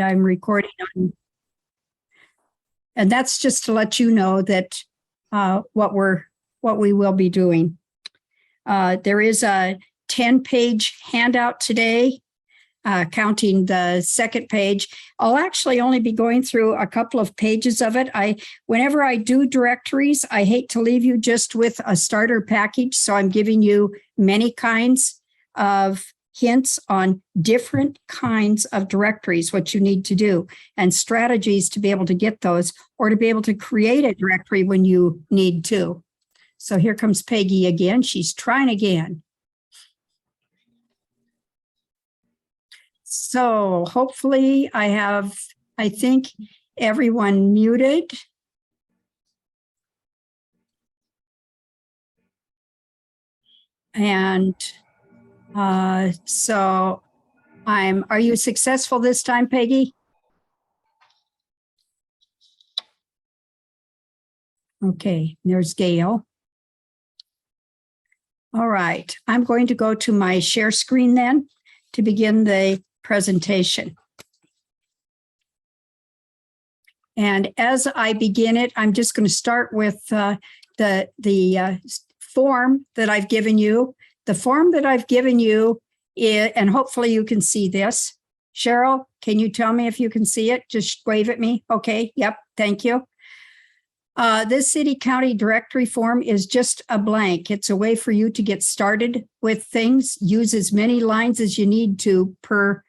I'm recording on. And that's just to let you know that what we will be doing. There is a 10-page handout today, counting the second page. I'll actually only be going through a couple of pages of it. Whenever I do directories, I hate to leave you just with a starter package. So I'm giving you many kinds of hints on different kinds of directories, what you need to do, and strategies to be able to get those, or to be able to create a directory when you need to. So here comes Peggy again. She's trying again. So hopefully I think everyone muted. And so are you successful this time, Peggy? Okay, there's Gail. All right, I'm going to go to my share screen then to begin the presentation. And as I begin it, I'm just going to start with the form that I've given you. The form that I've given you, and hopefully you can see this. Cheryl, can you tell me if you can see it? Just wave at me. Okay, yep, thank you. This city county directory form is just a blank. It's a way for you to get started with things. Use as many lines as you need to per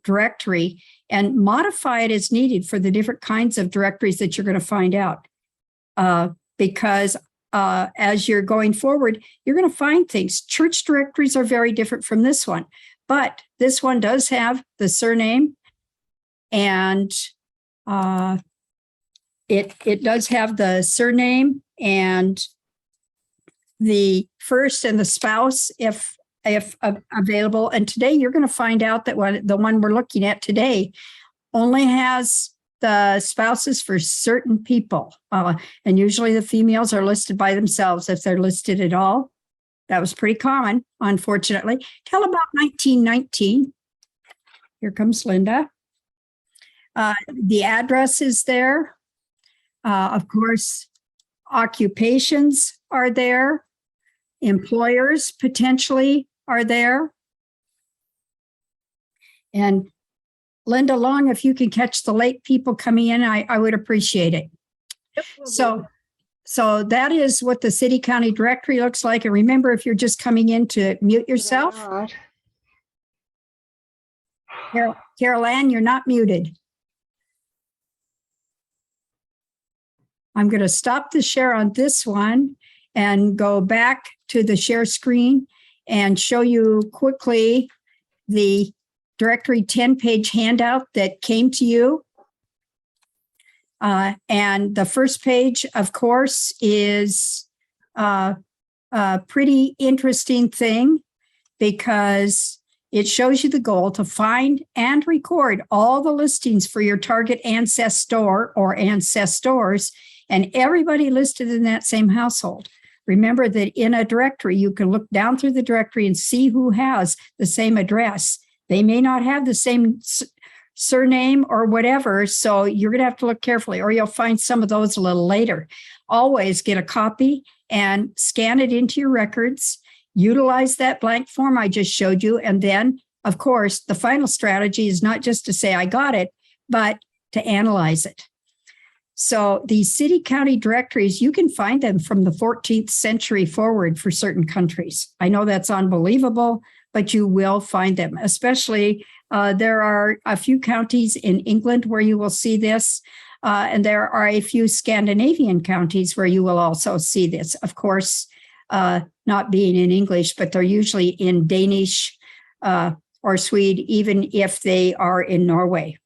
directory, and modify it as needed for the different kinds of directories that you're going to find out. Because as you're going forward, you're going to find things. Church directories are very different from this one, but this one does have the surname, and it does have the surname and the first and the spouse if available. And today you're going to find out that the one we're looking at today only has the spouses for certain people. And usually the females are listed by themselves if they're listed at all. That was pretty common, unfortunately. Till about 1919. Here comes Linda. The address is there. Of course, occupations are there. Employers potentially are there. And Linda Long, if you can catch the late people coming in, I would appreciate it. Yep, so that is what the city county directory looks like. And remember, if you're just coming in, to mute yourself. Carol Ann, you're not muted. I'm going to stop the share on this one and go back to the share screen and show you quickly the directory 10-page handout that came to you. And the first page, of course, is a pretty interesting thing because it shows you the goal to find and record all the listings for your target ancestor or ancestors and everybody listed in that same household. Remember that in a directory, you can look down through the directory and see who has the same address. They may not have the same surname or whatever, so you're going to have to look carefully, or you'll find some of those a little later. Always get a copy and scan it into your records. Utilize that blank form I just showed you. And then, of course, the final strategy is not just to say, I got it, but to analyze it. So these city county directories, you can find them from the 14th century forward for certain countries. I know that's unbelievable, but you will find them, especially there are a few counties in England where you will see this, and there are a few Scandinavian counties where you will also see this. Of course, not being in English, but they're usually in Danish or Swede, even if they are in Norway.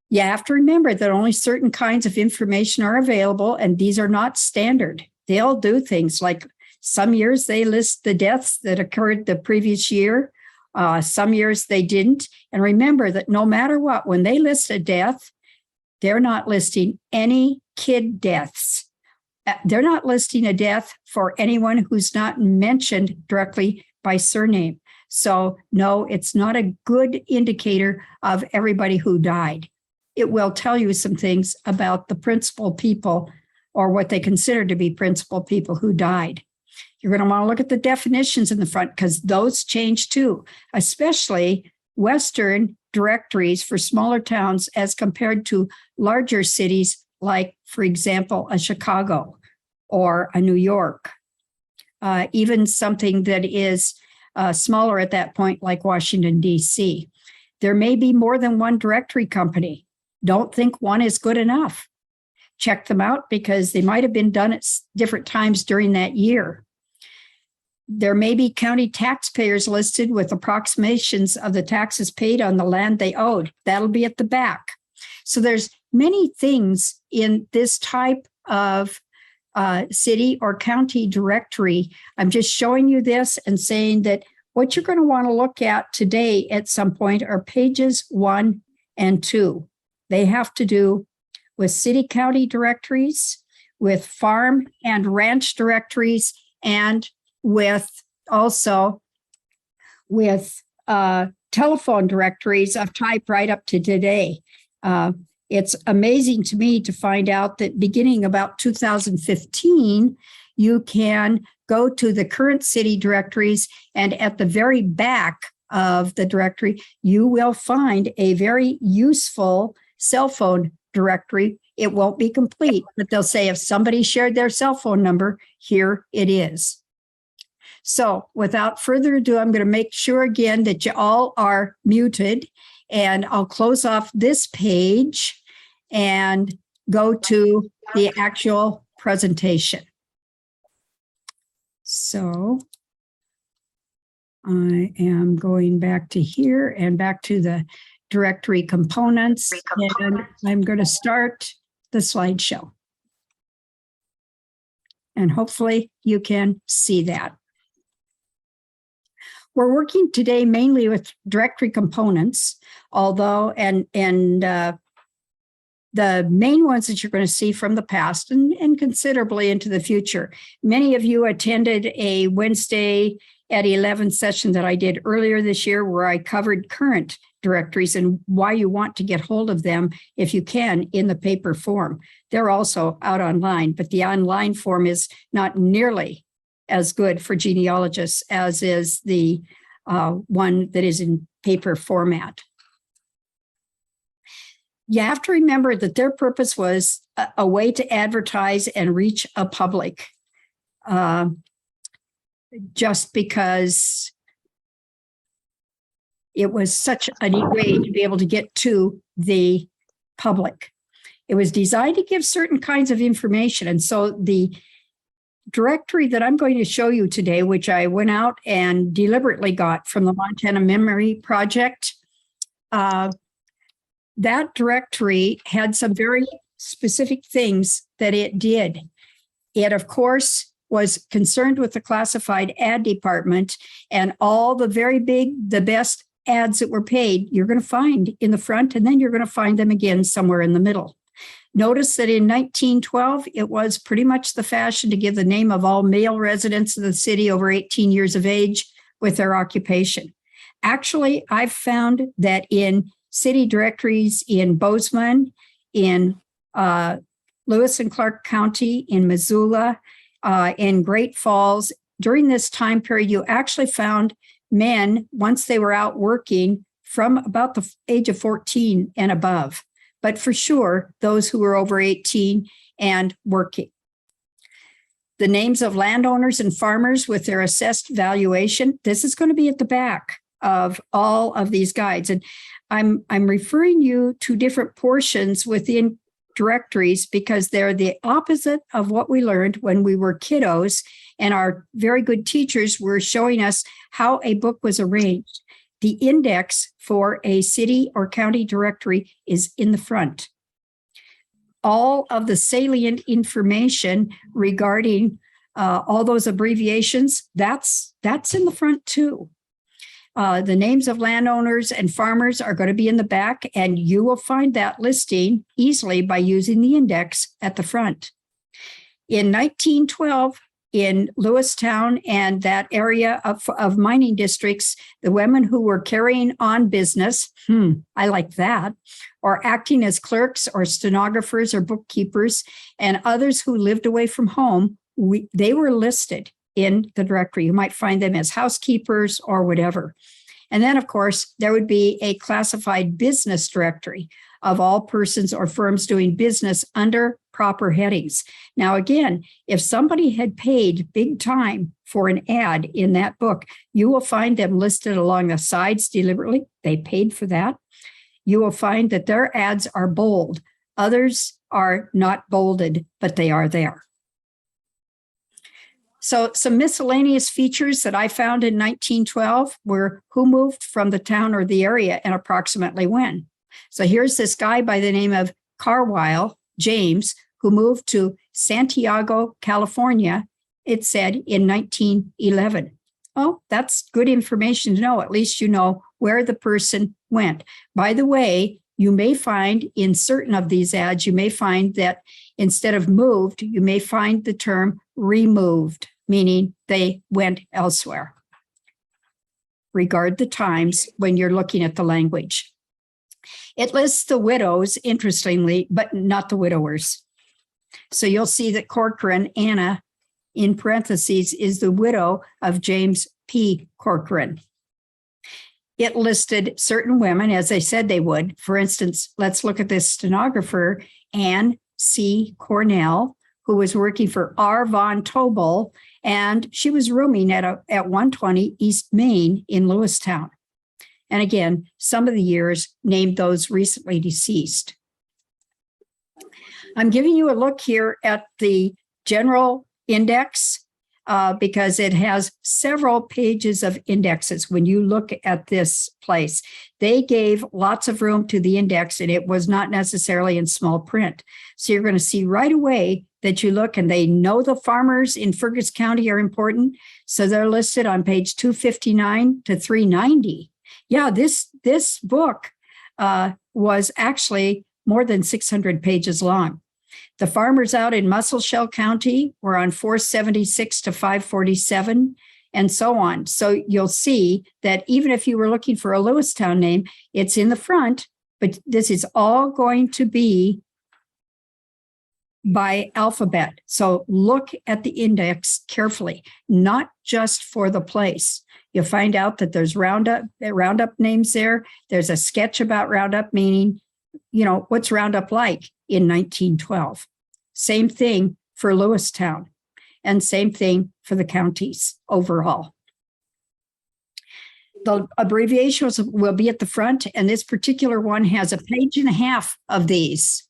You have to remember that only certain kinds of information are available, and these are not standard. They'll do things like some years they list the deaths that occurred the previous year. Some years they didn't. And remember that no matter what, when they list a death, they're not listing any kid deaths. They're not listing a death for anyone who's not mentioned directly by surname. So no, it's not a good indicator of everybody who died. It will tell you some things about the principal people or what they consider to be principal people who died. You're going to want to look at the definitions in the front because those change too, especially Western directories for smaller towns as compared to larger cities like, for example, a Chicago or a New York, even something that is smaller at that point like Washington, D.C. There may be more than one directory company. Don't think one is good enough. Check them out because they might have been done at different times during that year. There may be county taxpayers listed with approximations of the taxes paid on the land they owed. That'll be at the back. So there's many things in this type of city or county directory. I'm just showing you this and saying that what you're going to want to look at today at some point are pages 1 and 2. They have to do with city-county directories, with farm and ranch directories, and also with telephone directories of type right up to today. It's amazing to me to find out that beginning about 2015, you can go to the current city directories, and at the very back of the directory, you will find a very useful cell phone directory. It won't be complete, but they'll say if somebody shared their cell phone number, here it is. So without further ado, I'm going to make sure again that you all are muted, and I'll close off this page and go to the actual presentation. So I am going back to here and back to the directory components, and I'm going to start the slideshow. And hopefully you can see that. We're working today mainly with directory components, although, and the main ones that you're going to see from the past and considerably into the future. Many of you attended a Wednesday at 11 session that I did earlier this year where I covered current directories and why you want to get hold of them if you can in the paper form. They're also out online, but the online form is not nearly as good for genealogists as is the one that is in paper format. You have to remember that their purpose was a way to advertise and reach a public, just because it was such a neat way to be able to get to the public. It was designed to give certain kinds of information. And so the directory that I'm going to show you today, which I went out and deliberately got from the Montana Memory Project, that directory had some very specific things that it did. It, of course, was concerned with the classified ad department, and all the very big, the best ads that were paid, you're going to find in the front, and then you're going to find them again somewhere in the middle. Notice that in 1912, it was pretty much the fashion to give the name of all male residents of the city over 18 years of age with their occupation. Actually, I've found that in city directories in Bozeman, in Lewis and Clark County, in Missoula, in Great Falls, during this time period, you actually found men, once they were out working, from about the age of 14 and above. But for sure, those who were over 18 and working. The names of landowners and farmers with their assessed valuation, this is going to be at the back of all of these guides. And I'm referring you to different portions within directories because they're the opposite of what we learned when we were kiddos, and our very good teachers were showing us how a book was arranged. The index for a city or county directory is in the front. All of the salient information regarding all those abbreviations, that's in the front too. The names of landowners and farmers are going to be in the back, and you will find that listing easily by using the index at the front. In 1912, in Lewistown and that area of mining districts, the women who were carrying on business, I like that, or acting as clerks or stenographers or bookkeepers, and others who lived away from home, they were listed in the directory. You might find them as housekeepers or whatever. And then, of course, there would be a classified business directory of all persons or firms doing business under proper headings. Now, again, if somebody had paid big time for an ad in that book, you will find them listed along the sides deliberately. They paid for that. You will find that their ads are bold. Others are not bolded, but they are there. So some miscellaneous features that I found in 1912 were who moved from the town or the area and approximately when. So here's this guy by the name of Carwile James, who moved to Santiago, California, it said in 1911. Oh, that's good information to know. At least you know where the person went. By the way, you may find in certain of these ads, you may find that instead of moved, you may find the term removed, meaning they went elsewhere. Regard the times when you're looking at the language. It lists the widows, interestingly, but not the widowers. So you'll see that Corcoran, Anna, in parentheses, is the widow of James P. Corcoran. It listed certain women, as I said they would. For instance, let's look at this stenographer, Anne C. Cornell, who was working for R. Von Tobel, and she was rooming at 120 East Main in Lewistown. And again, some of the years named those recently deceased. I'm giving you a look here at the general index because it has several pages of indexes. When you look at this place, they gave lots of room to the index and it was not necessarily in small print. So you're going to see right away that you look and they know the farmers in Fergus County are important. So they're listed on page 259 to 390. Yeah, this book was actually more than 600 pages long. The farmers out in Musselshell County were on 476 to 547, and so on. So you'll see that even if you were looking for a Lewistown name, it's in the front, but this is all going to be by alphabet. So look at the index carefully, not just for the place. You'll find out that there's Roundup names there. There's a sketch about Roundup, meaning, you know, what's Roundup like in 1912. Same thing for Lewistown, and same thing for the counties overall. The abbreviations will be at the front, and this particular one has a page and a half of these.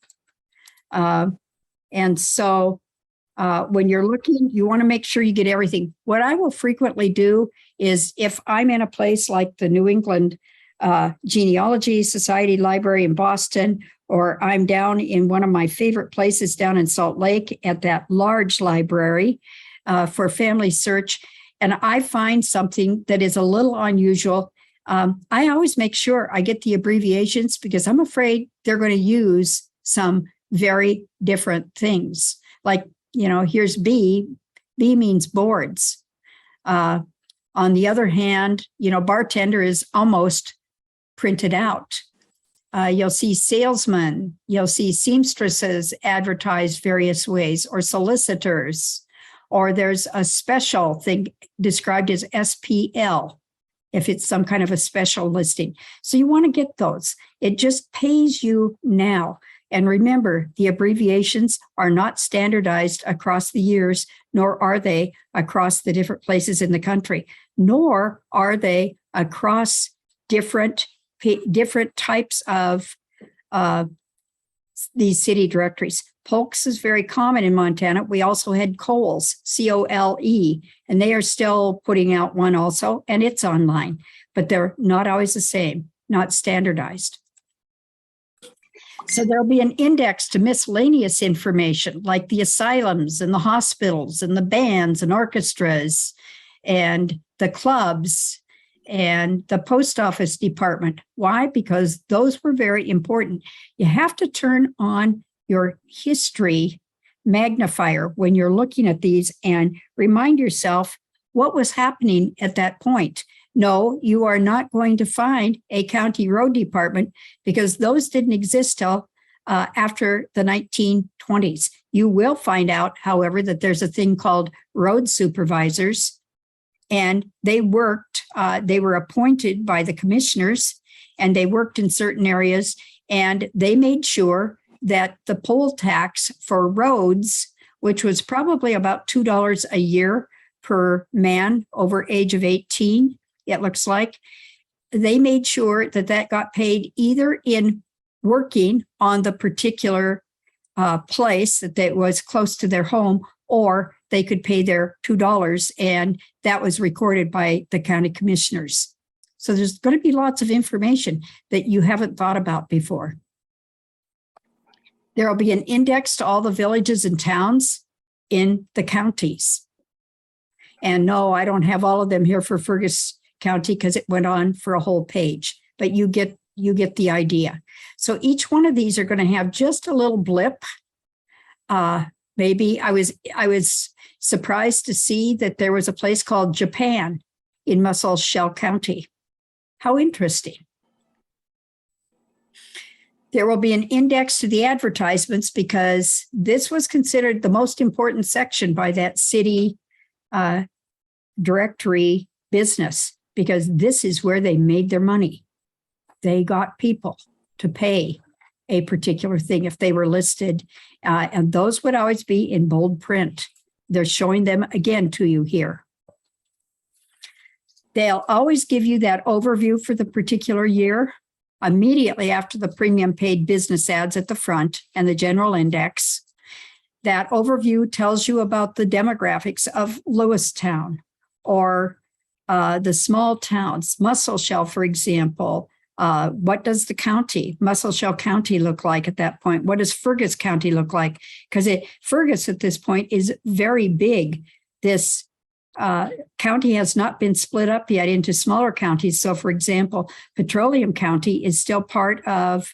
And so when you're looking, you want to make sure you get everything. What I will frequently do is if I'm in a place like the New England Genealogy Society Library in Boston, or I'm down in one of my favorite places down in Salt Lake at that large library for family search, and I find something that is a little unusual, I always make sure I get the abbreviations because I'm afraid they're going to use some very different things. Like, you know, here's B. B means boards. On the other hand, you know, bartender is almost printed out. You'll see salesmen, you'll see seamstresses advertised various ways, or solicitors, or there's a special thing described as SPL, if it's some kind of a special listing. So you want to get those. It just pays you now. And remember, the abbreviations are not standardized across the years, nor are they across the different places in the country, nor are they across different types of these city directories. Polks is very common in Montana. We also had Coles, C-O-L-E, and they are still putting out one also, and it's online, but they're not always the same, not standardized. So there'll be an index to miscellaneous information like the asylums and the hospitals and the bands and orchestras and the clubs and the post office department. Why? Because those were very important. You have to turn on your history magnifier when you're looking at these and remind yourself what was happening at that point. No, you are not going to find a county road department because those didn't exist till after the 1920s. You will find out, however, that there's a thing called road supervisors, and they were appointed by the commissioners, and they worked in certain areas, and they made sure that the poll tax for roads, which was probably about $2 a year per man over age of 18, it looks like, they made sure that that got paid either in working on the particular place that was close to their home, or they could pay their $2, and that was recorded by the county commissioners. So there's going to be lots of information that you haven't thought about before. There will be an index to all the villages and towns in the counties. And no, I don't have all of them here for Fergus County because it went on for a whole page, but you get the idea. So each one of these are going to have just a little blip. Maybe I was surprised to see that there was a place called Japan in Muscle Shell County. How interesting. There will be an index to the advertisements because this was considered the most important section by that city directory business, because this is where they made their money. They got people to pay a particular thing if they were listed, and those would always be in bold print. They're showing them again to you here. They'll always give you that overview for the particular year immediately after the premium paid business ads at the front and the general index. That overview tells you about the demographics of Lewistown or the small towns. Muscle Shell, for example. What does the county, Muscle Shell County, look like at that point? What does Fergus County look like? Because Fergus at this point is very big. This county has not been split up yet into smaller counties. So, for example, Petroleum County is still part of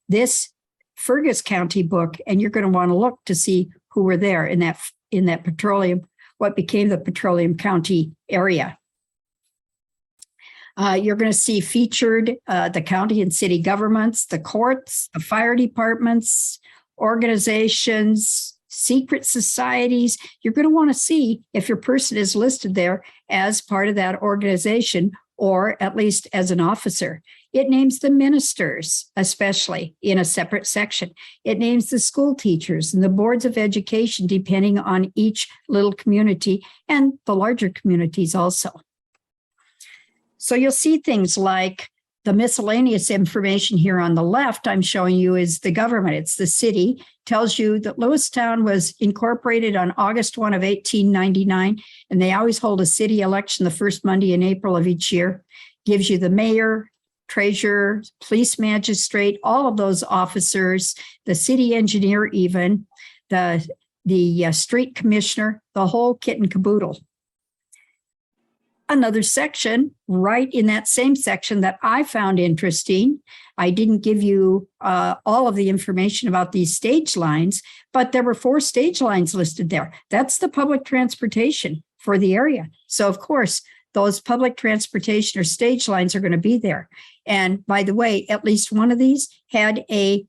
this Fergus County book, and you're going to want to look to see who were there in that petroleum, what became the Petroleum County area. You're going to see featured the county and city governments, the courts, the fire departments, organizations, secret societies. You're going to want to see if your person is listed there as part of that organization, or at least as an officer. It names the ministers, especially in a separate section. It names the school teachers and the boards of education, depending on each little community and the larger communities also. So you'll see things like the miscellaneous information here on the left I'm showing you is the government. It's the city. Tells you that Lewistown was incorporated on August 1 of 1899, and they always hold a city election the first Monday in April of each year. Gives you the mayor, treasurer, police magistrate, all of those officers, the city engineer even, the street commissioner, the whole kit and caboodle. Another section right in that same section that I found interesting. I didn't give you all of the information about these stage lines, but there were 4 stage lines listed there. That's the public transportation for the area. So, of course, those public transportation or stage lines are going to be there. And by the way, at least one of these had a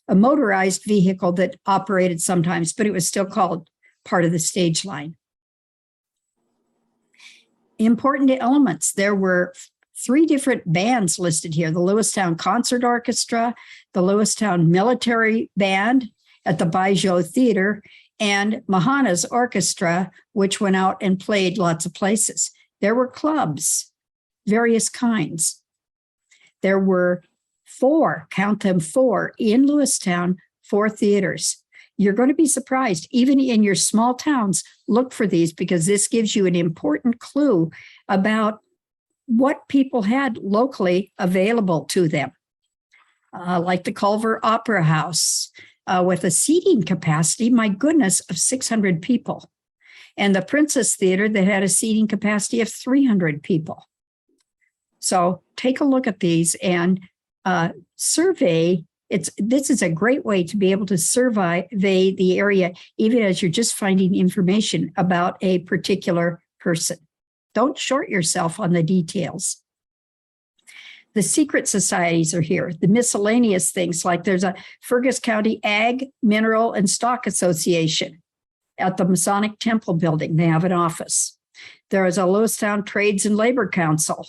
motorized vehicle that operated sometimes, but it was still called part of the stage line. Important elements. There were 3 different bands listed here: the Lewistown Concert Orchestra, the Lewistown Military Band at the Bijou Theater, and Mahana's Orchestra, which went out and played lots of places. There were clubs, various kinds. There were 4, count them 4, in Lewistown, 4 theaters. You're going to be surprised, even in your small towns, look for these, because this gives you an important clue about what people had locally available to them. Like the Culver Opera House with a seating capacity, my goodness, of 600 people. And the Princess Theater that had a seating capacity of 300 people. So take a look at these and survey This is a great way to be able to survey the area, even as you're just finding information about a particular person. Don't short yourself on the details. The secret societies are here, the miscellaneous things, like there's a Fergus County Ag, Mineral, and Stock Association at the Masonic Temple building. They have an office. There is a Lewistown Trades and Labor Council,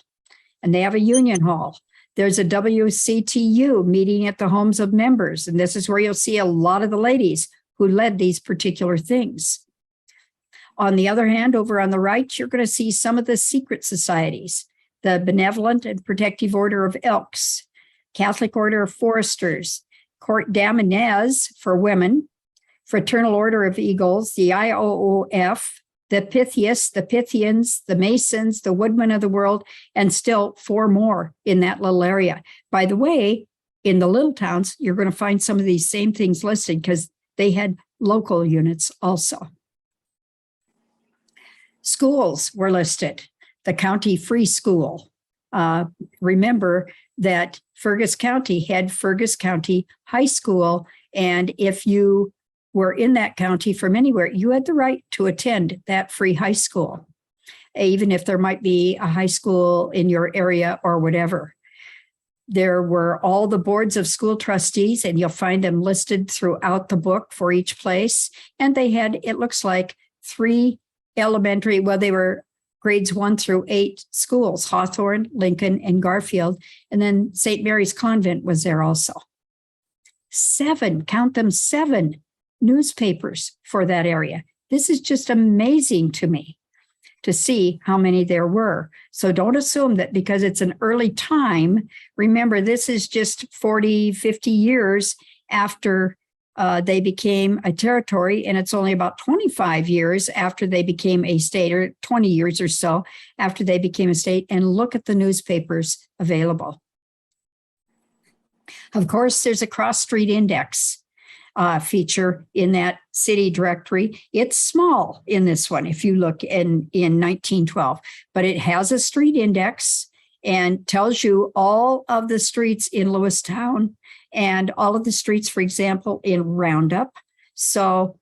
and they have a union hall. There's a WCTU meeting at the homes of members, and this is where you'll see a lot of the ladies who led these particular things. On the other hand, over on the right, you're going to see some of the secret societies, the Benevolent and Protective Order of Elks, Catholic Order of Foresters, Court d'Amenez for women, Fraternal Order of Eagles, the IOOF, the Pythias, the Pythians, the Masons, the Woodmen of the World, and still 4 more in that little area. By the way, in the little towns, you're going to find some of these same things listed because they had local units also. Schools were listed. The County Free School. Remember that Fergus County had Fergus County High School, and if you were in that county from anywhere, you had the right to attend that free high school, even if there might be a high school in your area or whatever. There were all the boards of school trustees, and you'll find them listed throughout the book for each place. And they had, it looks like, 3 elementary, well, they were grades 1 through 8 schools, Hawthorne, Lincoln, and Garfield. And then St. Mary's Convent was there also. 7, count them, 7 newspapers for that area. This is just amazing to me to see how many there were. So don't assume that because it's an early time, remember, this is just 40, 50 years after they became a territory, and it's only about 25 years after they became a state, or 20 years or so after they became a state, and look at the newspapers available. Of course, there's a cross-street index feature in that city directory. It's small in this one if you look in 1912, but it has a street index and tells you all of the streets in Lewistown and all of the streets, for example, in Roundup. So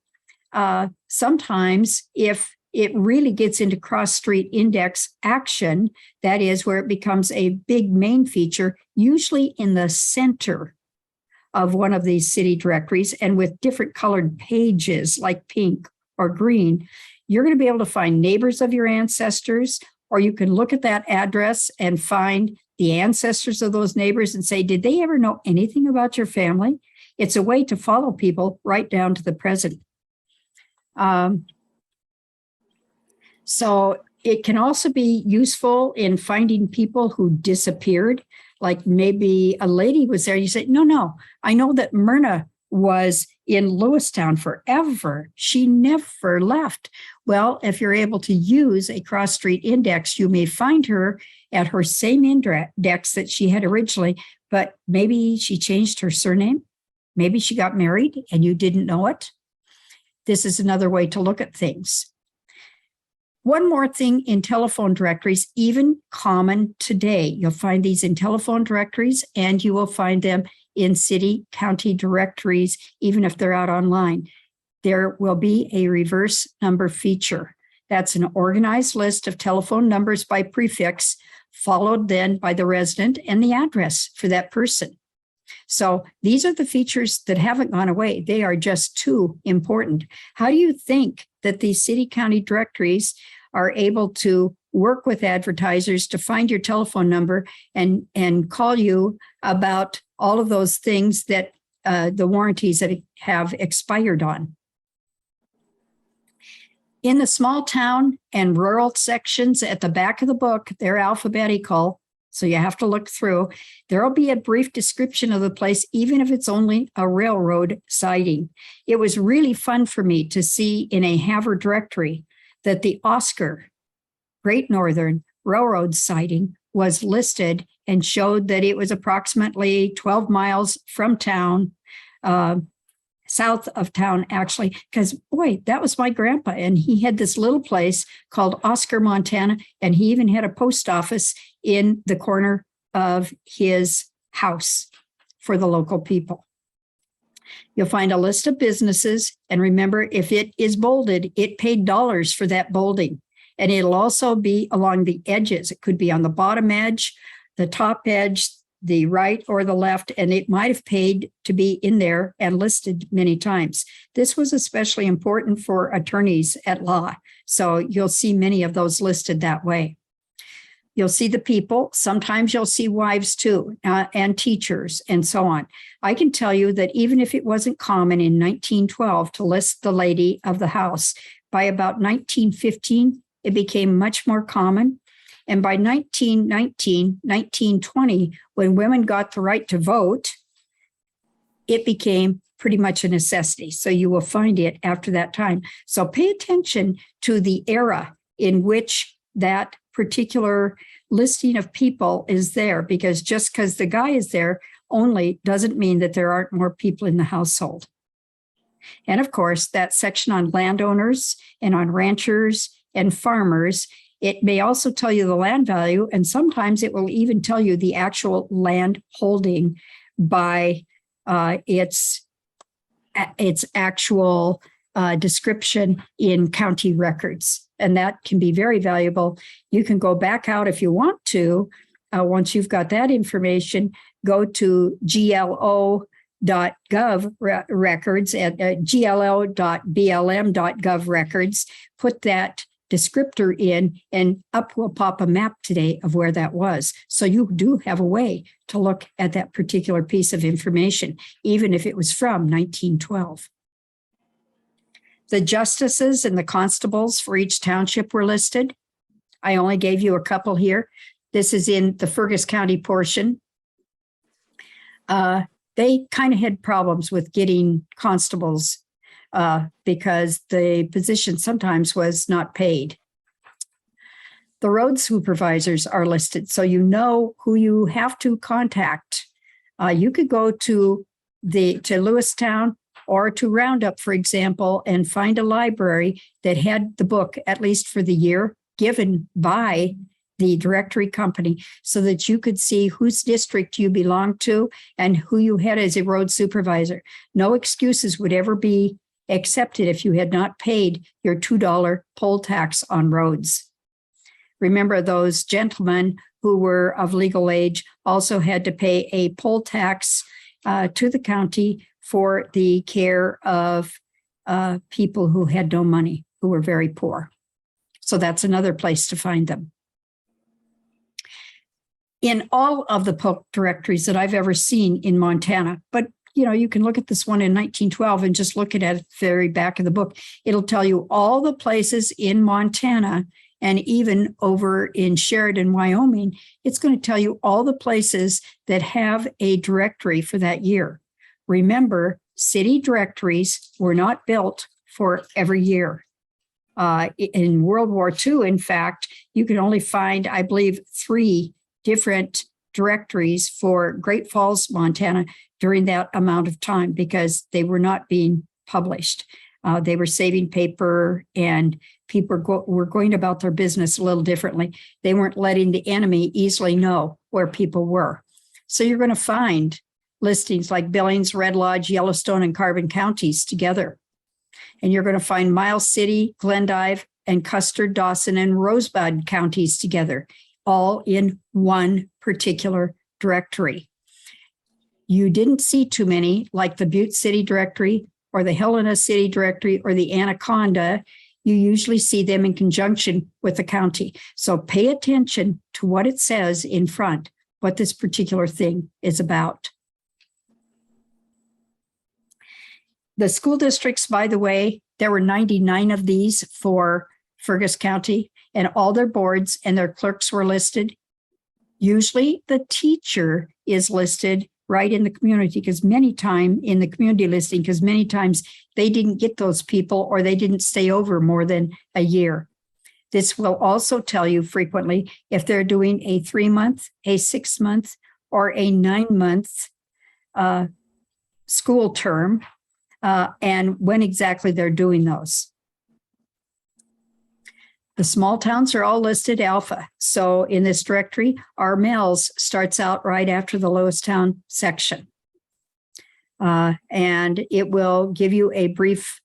sometimes if it really gets into cross-street index action, that is where it becomes a big main feature, usually in the center of one of these city directories, and with different colored pages like pink or green, you're going to be able to find neighbors of your ancestors, or you can look at that address and find the ancestors of those neighbors and say, did they ever know anything about your family? It's a way to follow people right down to the present. So it can also be useful in finding people who disappeared. Like maybe a lady was there. You say, no, I know that Myrna was in Lewistown forever. She never left. Well, if you're able to use a cross-street index, you may find her at her same index that she had originally, but maybe she changed her surname. Maybe she got married and you didn't know it. This is another way to look at things. One more thing in telephone directories, even common today. You'll find these in telephone directories, and you will find them in city, county directories, even if they're out online. There will be a reverse number feature. That's an organized list of telephone numbers by prefix, followed then by the resident and the address for that person. So these are the features that haven't gone away. They are just too important. How do you think that these city, county directories are able to work with advertisers to find your telephone number and call you about all of those things that the warranties that have expired on? In the small town and rural sections at the back of the book, they're alphabetical, so you have to look through. There will be a brief description of the place, even if it's only a railroad siding. It was really fun for me to see in a Havre directory that the Oscar Great Northern Railroad siding was listed and showed that it was approximately 12 miles from town, south of town, actually, because, boy, that was my grandpa. And he had this little place called Oscar, Montana, and he even had a post office in the corner of his house for the local people. You'll find a list of businesses. And remember, if it is bolded, it paid dollars for that bolding. And it'll also be along the edges. It could be on the bottom edge, the top edge, the right or the left, and it might have paid to be in there and listed many times. This was especially important for attorneys at law. So you'll see many of those listed that way. You'll see the people. Sometimes you'll see wives too, and teachers and so on. I can tell you that even if it wasn't common in 1912 to list the lady of the house, by about 1915, it became much more common. And by 1919, 1920, when women got the right to vote, it became pretty much a necessity. So you will find it after that time. So pay attention to the era in which that particular listing of people is there, because just because the guy is there only doesn't mean that there aren't more people in the household. And of course, that section on landowners and on ranchers and farmers, it may also tell you the land value, and sometimes it will even tell you the actual land holding by its actual description in county records. And that can be very valuable. You can go back out if you want to. Once you've got that information, go to glo.gov records at glo.blm.gov records, put that descriptor in, and up will pop a map today of where that was. So you do have a way to look at that particular piece of information, even if it was from 1912. The justices and the constables for each township were listed. I only gave you a couple here. This is in the Fergus County portion. They kind of had problems with getting constables because the position sometimes was not paid. The road supervisors are listed, so you know who you have to contact. You could go to Lewistown or to Roundup, for example, and find a library that had the book, at least for the year, given by the directory company, so that you could see whose district you belonged to and who you had as a road supervisor. No excuses would ever be accepted if you had not paid your $2 poll tax on roads. Remember, those gentlemen who were of legal age also had to pay a poll tax to the county for the care of people who had no money, who were very poor. So that's another place to find them. In all of the poll directories that I've ever seen in Montana, but you can look at this one in 1912 and just look at it at the very back of the book. It'll tell you all the places in Montana, and even over in Sheridan, Wyoming, it's going to tell you all the places that have a directory for that year. Remember, city directories were not built for every year. In World War II, in fact, you could only find, I believe, 3 different directories for Great Falls, Montana during that amount of time because they were not being published. They were saving paper, and people were going about their business a little differently. They weren't letting the enemy easily know where people were. So you're going to find listings like Billings, Red Lodge, Yellowstone, and Carbon counties together. And you're going to find Miles City, Glendive, and Custer, Dawson, and Rosebud counties together, all in one particular directory. You didn't see too many, like the Butte City directory or the Helena City directory or the Anaconda. You usually see them in conjunction with the county. So pay attention to what it says in front, what this particular thing is about. The school districts, by the way, there were 99 of these for Fergus County, and all their boards and their clerks were listed. Usually the teacher is listed right in the community, because many times in the community listing, because many times they didn't get those people or they didn't stay over more than a year. This will also tell you frequently if they're doing a 3-month, a 6-month, or a 9-month school term, and when exactly they're doing those. The small towns are all listed alpha. So in this directory, Armells starts out right after the Lewistown section. and it will give you a brief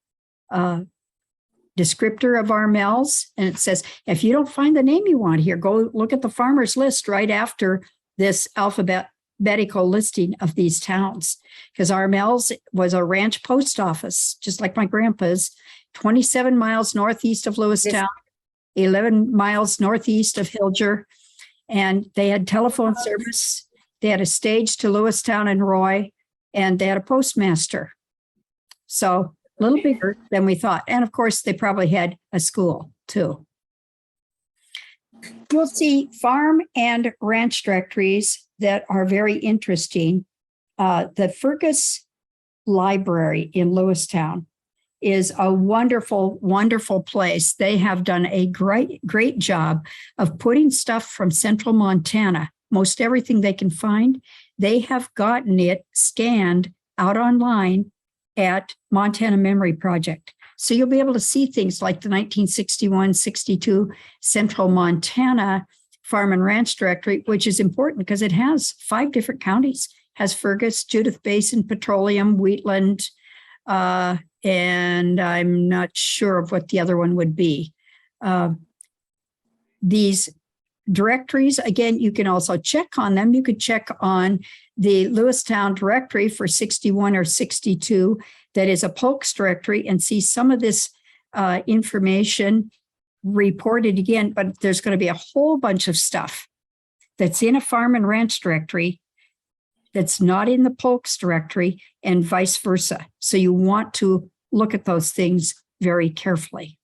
descriptor of our mills. And it says, if you don't find the name you want here, go look at the farmers list right after this alphabetical listing of these towns. Because Armells was a ranch post office, just like my grandpa's, 27 miles northeast of Lewistown, 11 miles northeast of Hilger. And they had telephone service. They had a stage to Lewistown and Roy, and they had a postmaster. So a little bigger than we thought. And of course, they probably had a school too. You'll see farm and ranch directories that are very interesting. The Fergus Library in Lewistown is a wonderful, wonderful place. They have done a great job of putting stuff from central Montana, most everything they can find. They have gotten it scanned out online at Montana Memory Project. So you'll be able to see things like the 1961-62 Central Montana Farm and Ranch Directory, which is important because it has 5 different counties. It has Fergus, Judith Basin, Petroleum, Wheatland, and I'm not sure of what the other one would be. These directories, again, you can also check on them. You could check on the Lewistown directory for 61 or 62 that is a Polks directory and see some of this information reported again, but there's going to be a whole bunch of stuff that's in a farm and ranch directory that's not in the Polks directory and vice versa. So you want to look at those things very carefully.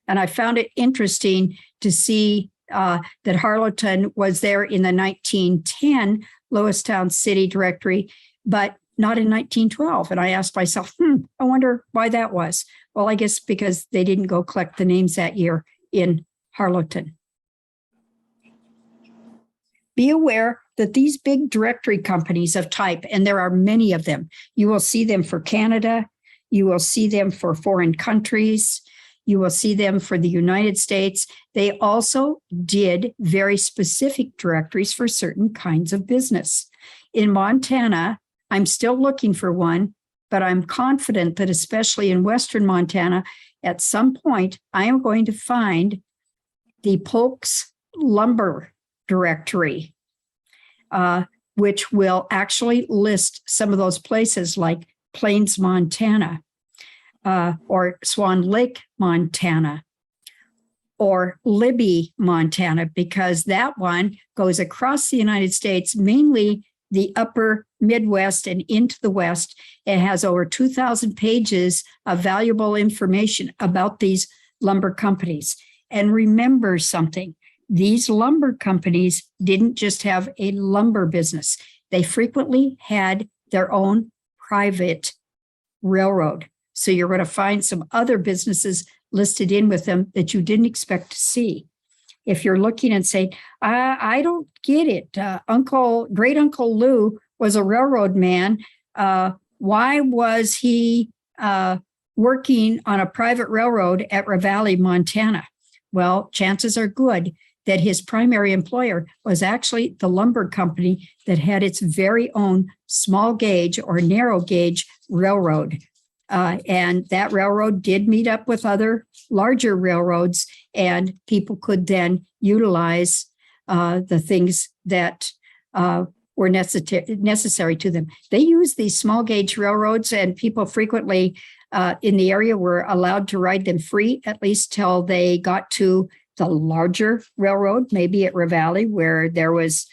And I found it interesting to see that Harlowton was there in the 1910 Lewistown City directory, but not in 1912. And I asked myself, I wonder why that was. Well, I guess because they didn't go collect the names that year in Harlowton. Be aware that these big directory companies of type, and there are many of them, you will see them for Canada, you will see them for foreign countries, you will see them for the United States. They also did very specific directories for certain kinds of business. In Montana, I'm still looking for one, but I'm confident that especially in Western Montana, at some point, I am going to find the Polks Lumber Directory, which will actually list some of those places like Plains, Montana, or Swan Lake, Montana, or Libby, Montana, because that one goes across the United States, mainly the upper Midwest and into the West. It has over 2,000 pages of valuable information about these lumber companies. And remember something, these lumber companies didn't just have a lumber business. They frequently had their own private railroad. So you're going to find some other businesses listed in with them that you didn't expect to see. If you're looking and saying, I don't get it. Great Uncle Lou was a railroad man. Why was he working on a private railroad at Ravalli, Montana? Well, chances are good that his primary employer was actually the lumber company that had its very own small gauge or narrow gauge railroad. And that railroad did meet up with other larger railroads, and people could then utilize the things that were necessary to them. They used these small gauge railroads, and people frequently in the area were allowed to ride them free, at least till they got to the larger railroad, maybe at Ravalli, where there was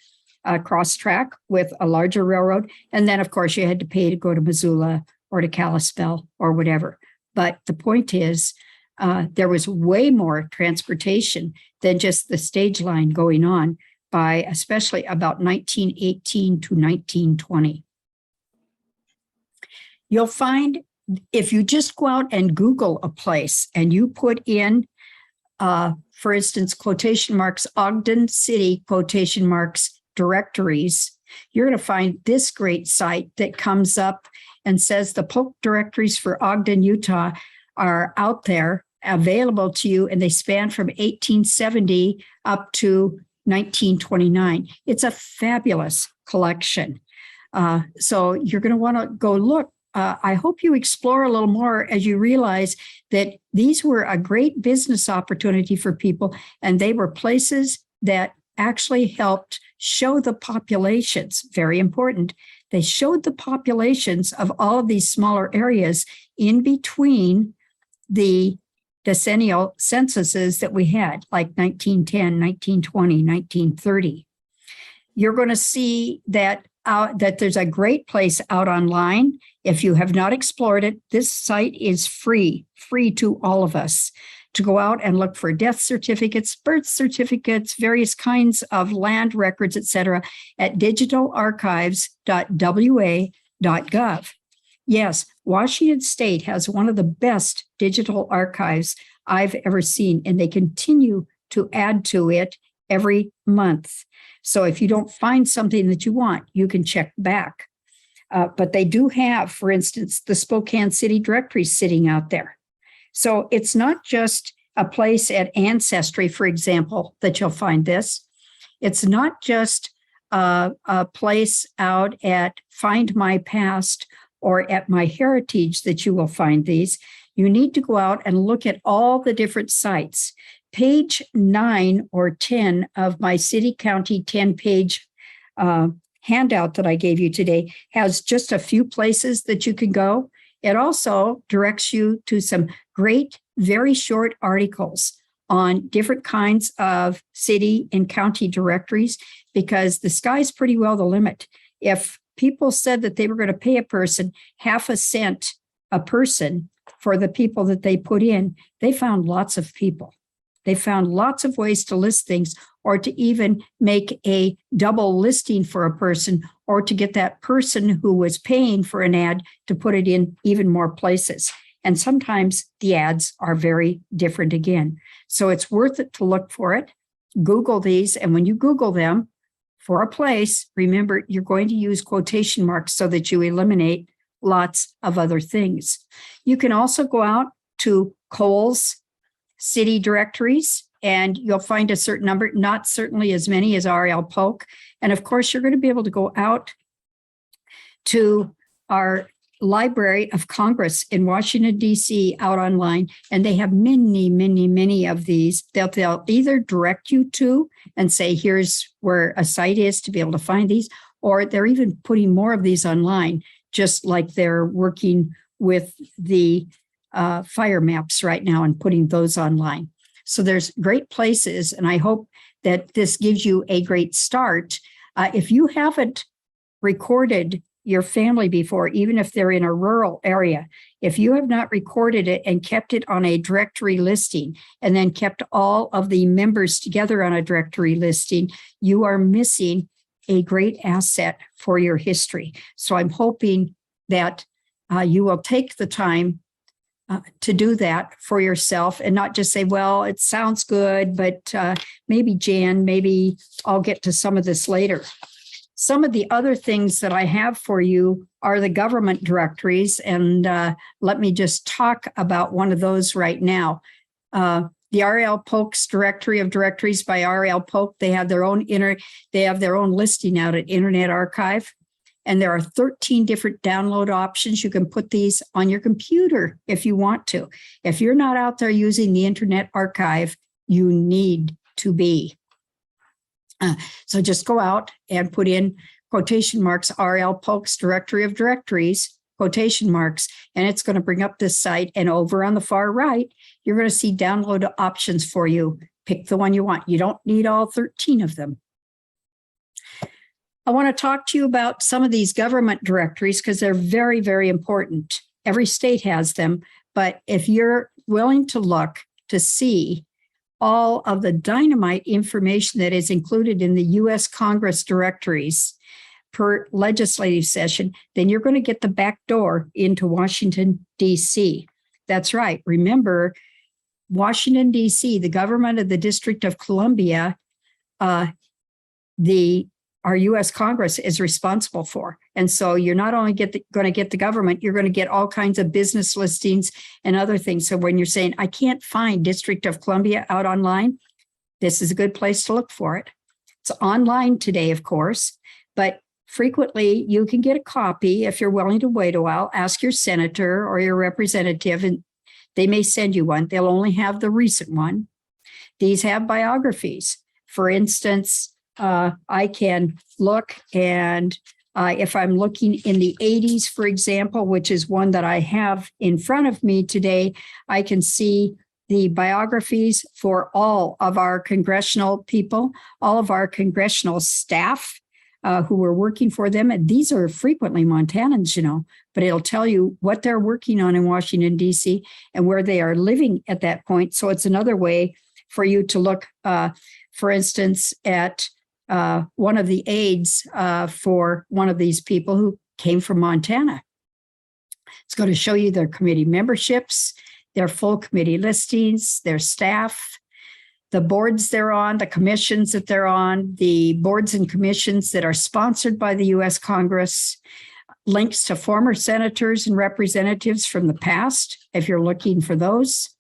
a cross track with a larger railroad. And then, of course, you had to pay to go to Missoula or to Kalispell or whatever. But the point is, there was way more transportation than just the stage line going on by especially about 1918 to 1920. You'll find if you just go out and Google a place and you put in, for instance, quotation marks, Ogden City, quotation marks, directories, you're going to find this great site that comes up and says the Polk directories for Ogden, Utah are out there available to you, and they span from 1870 up to 1929. It's a fabulous collection. So you're going to want to go look. I hope you explore a little more as you realize that these were a great business opportunity for people, and they were places that actually helped show the populations, very important. They showed the populations of all of these smaller areas in between the decennial censuses that we had, like 1910, 1920, 1930. You're going to see that that there's a great place out online. If you have not explored it, this site is free to all of us to go out and look for death certificates, birth certificates, various kinds of land records, etc., at digitalarchives.wa.gov. Yes, Washington State has one of the best digital archives I've ever seen, and they continue to add to it every month. So if you don't find something that you want, you can check back. But they do have, for instance, the Spokane City Directory sitting out there. So it's not just a place at Ancestry, for example, that you'll find this. It's not just a place out at Find My Past or at My Heritage that you will find these. You need to go out and look at all the different sites. Page 9 or 10 of my city county 10-page handout that I gave you today has just a few places that you can go. It also directs you to some great, very short articles on different kinds of city and county directories, because the sky's pretty well the limit. If people said that they were going to pay a person half a cent a person for the people that they put in, they found lots of people. They found lots of ways to list things, or to even make a double listing for a person, or to get that person who was paying for an ad to put it in even more places. And sometimes the ads are very different again. So it's worth it to look for it. Google these. And when you Google them for a place, remember, you're going to use quotation marks so that you eliminate lots of other things. You can also go out to Cole's city directories, and you'll find a certain number, not certainly as many as R.L. Polk. And of course, you're going to be able to go out to our Library of Congress in Washington, D.C. out online, and they have many, many, many of these. They'll either direct you to and say, here's where a site is to be able to find these, or they're even putting more of these online, just like they're working with the fire maps right now and putting those online. So there's great places, and I hope that this gives you a great start. If you haven't recorded your family before, even if they're in a rural area, if you have not recorded it and kept it on a directory listing, and then kept all of the members together on a directory listing, you are missing a great asset for your history. So I'm hoping that you will take the time to do that for yourself, and not just say, well, it sounds good, but maybe Jan, maybe I'll get to some of this later. Some of the other things that I have for you are the government directories, and let me just talk about one of those right now. The R.L. Polk's Directory of Directories by R.L. Polk. They have their own listing out at Internet Archive. And there are 13 different download options. You can put these on your computer if you want to. If you're not out there using the Internet Archive, you need to be. So just go out and put in quotation marks, R.L. Polk's Directory of Directories, quotation marks, and it's going to bring up this site. And over on the far right, you're going to see download options for you. Pick the one you want. You don't need all 13 of them. I want to talk to you about some of these government directories because they're very, very important. Every state has them, but if you're willing to look to see all of the dynamite information that is included in the U.S. Congress directories per legislative session, then you're going to get the back door into Washington, D.C. That's right. Remember, Washington, D.C., the government of the District of Columbia, our U.S. Congress is responsible for. And so you're not only going to get the government, you're going to get all kinds of business listings and other things. So when you're saying, I can't find District of Columbia out online, this is a good place to look for it. It's online today, of course, but frequently you can get a copy if you're willing to wait a while. Ask your senator or your representative, and they may send you one. They'll only have the recent one. These have biographies. For instance, I can look, and if I'm looking in the 80s, for example, which is one that I have in front of me today, I can see the biographies for all of our congressional people, all of our congressional staff who were working for them. And these are frequently Montanans, but it'll tell you what they're working on in Washington, D.C. and where they are living at that point. So it's another way for you to look, for instance, at one of the aides for one of these people who came from Montana. It's going to show you their committee memberships, their full committee listings, their staff, the boards they're on, the commissions that they're on, the boards and commissions that are sponsored by the U.S. Congress, links to former senators and representatives from the past, if you're looking for those.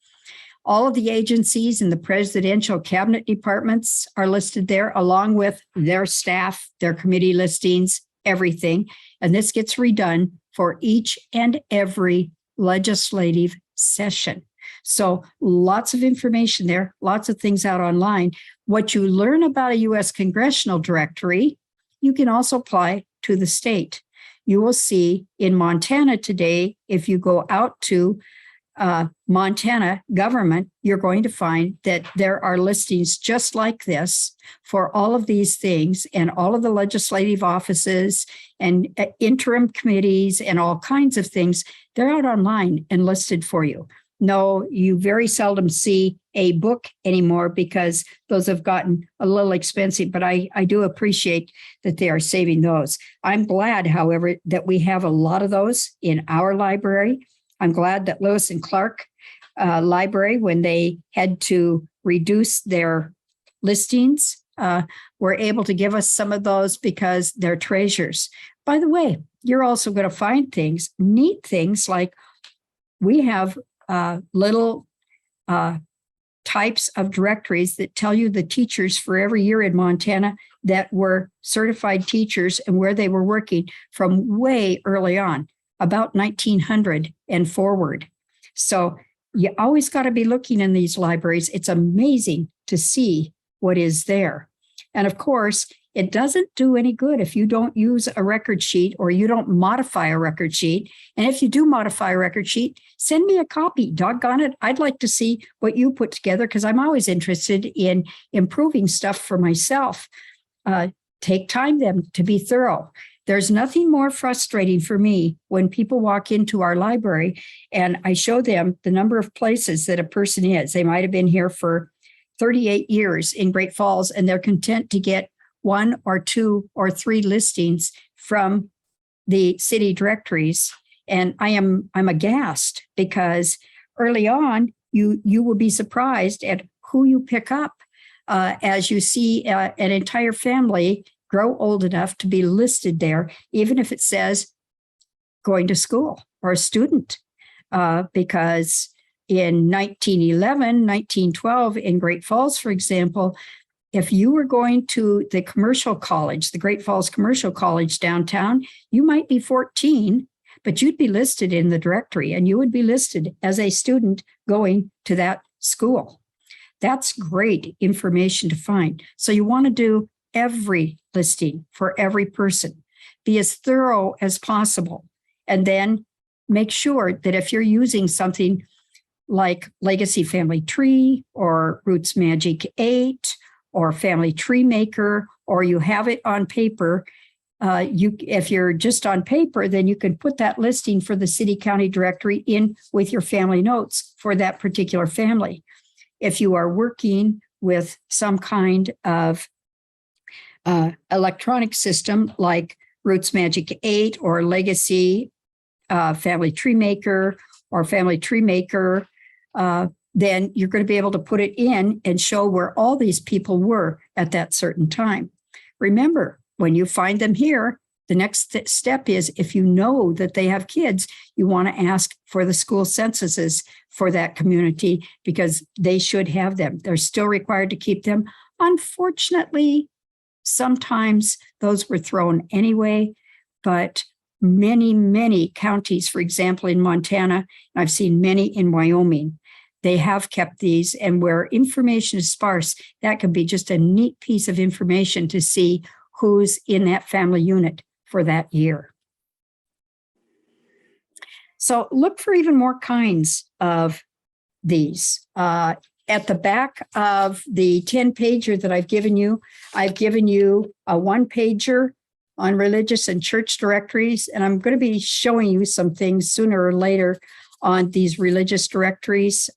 All of the agencies and the presidential cabinet departments are listed there, along with their staff, their committee listings, everything. And this gets redone for each and every legislative session. So lots of information there, lots of things out online. What you learn about a U.S. congressional directory, you can also apply to the state. You will see in Montana today, if you go out to Montana government, you're going to find that there are listings just like this for all of these things, and all of the legislative offices and interim committees and all kinds of things. They're out online and listed for you. No, you very seldom see a book anymore because those have gotten a little expensive, but I do appreciate that they are saving those. I'm glad, however, that we have a lot of those in our library. I'm glad that Lewis and Clark Library, when they had to reduce their listings, were able to give us some of those because they're treasures. By the way, you're also going to find things, neat things like we have little types of directories that tell you the teachers for every year in Montana that were certified teachers and where they were working from way early on, about 1900 and forward. So you always got to be looking in these libraries. It's amazing to see what is there. And of course, it doesn't do any good if you don't use a record sheet or you don't modify a record sheet. And if you do modify a record sheet, send me a copy. Doggone it. I'd like to see what you put together because I'm always interested in improving stuff for myself. Take time then to be thorough. There's nothing more frustrating for me when people walk into our library and I show them the number of places that a person is. They might have been here for 38 years in Great Falls, and they're content to get 1 or 2 or 3 listings from the city directories. And I'm aghast because early on, you will be surprised at who you pick up as you see an entire family grow old enough to be listed there, even if it says going to school or a student, because in 1911, 1912 in Great Falls, for example, if you were going to the commercial college, the Great Falls Commercial College downtown, you might be 14, but you'd be listed in the directory and you would be listed as a student going to that school. That's great information to find. So you want to do every listing for every person. Be as thorough as possible. And then make sure that if you're using something like Legacy Family Tree or Roots Magic 8 or Family Tree Maker, or you have it on paper, if you're just on paper, then you can put that listing for the city county directory in with your family notes for that particular family. If you are working with some kind of electronic system like Roots Magic 8 or Legacy Family Tree Maker or Family Tree Maker, then you're going to be able to put it in and show where all these people were at that certain time. Remember, when you find them here, the next step is if you know that they have kids, you want to ask for the school censuses for that community because they should have them. They're still required to keep them. Unfortunately, Sometimes those were thrown anyway, but many counties, for example, in Montana, I've seen many in Wyoming, they have kept these. And where information is sparse, that can be just a neat piece of information to see who's in that family unit for that year. So look for even more kinds of these. At the back of the 10-pager that I've given you a 1-pager on religious and church directories. And I'm going to be showing you some things sooner or later on these religious directories.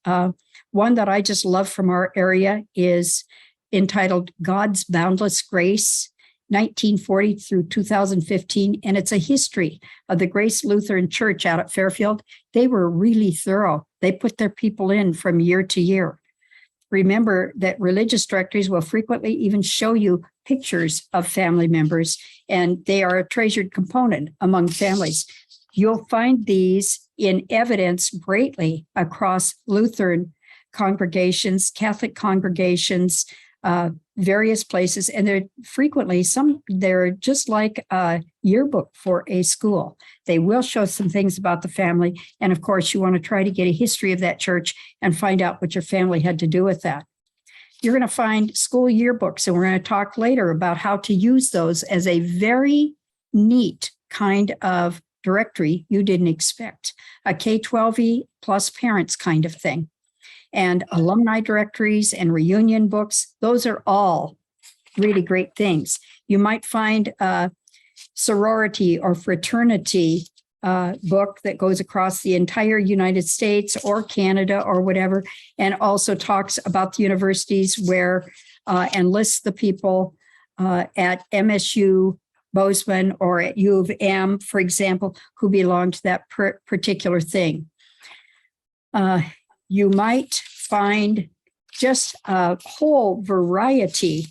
One that I just love from our area is entitled God's Boundless Grace, 1940 through 2015. And it's a history of the Grace Lutheran Church out at Fairfield. They were really thorough. They put their people in from year to year. Remember that religious directories will frequently even show you pictures of family members, and they are a treasured component among families. You'll find these in evidence greatly across Lutheran congregations, Catholic congregations, various places, and they're just like a yearbook for a school. They will show some things about the family, and of course, you want to try to get a history of that church and find out what your family had to do with that. You're going to find school yearbooks, and we're going to talk later about how to use those as a very neat kind of directory you didn't expect, a K-12E plus parents kind of thing. And alumni directories and reunion books, those are all really great things. You might find a sorority or fraternity book that goes across the entire United States or Canada or whatever, and also talks about the universities where and lists the people at MSU, Bozeman, or at U of M, for example, who belong to that particular thing. You might find just a whole variety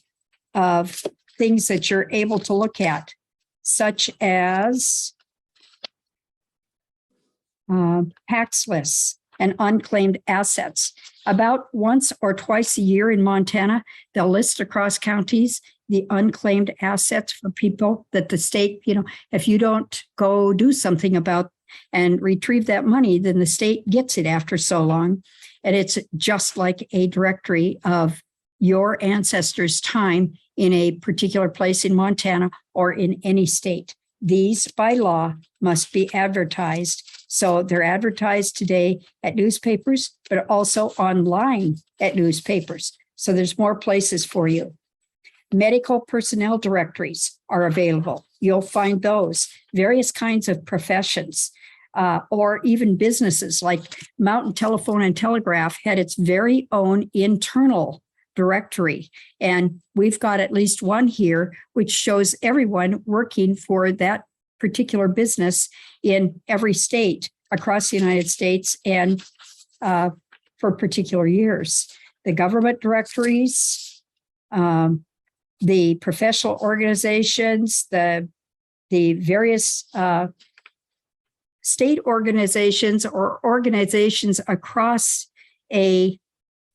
of things that you're able to look at, such as tax lists and unclaimed assets. About once or twice a year in Montana, they'll list across counties the unclaimed assets for people that the state, if you don't go do something about and retrieve that money, then the state gets it after so long. And it's just like a directory of your ancestors' time in a particular place in Montana or in any state. These, by law, must be advertised. So they're advertised today at newspapers, but also online at newspapers. So there's more places for you. Medical personnel directories are available. You'll find those, various kinds of professions. Or even businesses like Mountain Telephone and Telegraph had its very own internal directory. And we've got at least one here, which shows everyone working for that particular business in every state across the United States and for particular years. The government directories, the professional organizations, the various state organizations or organizations across a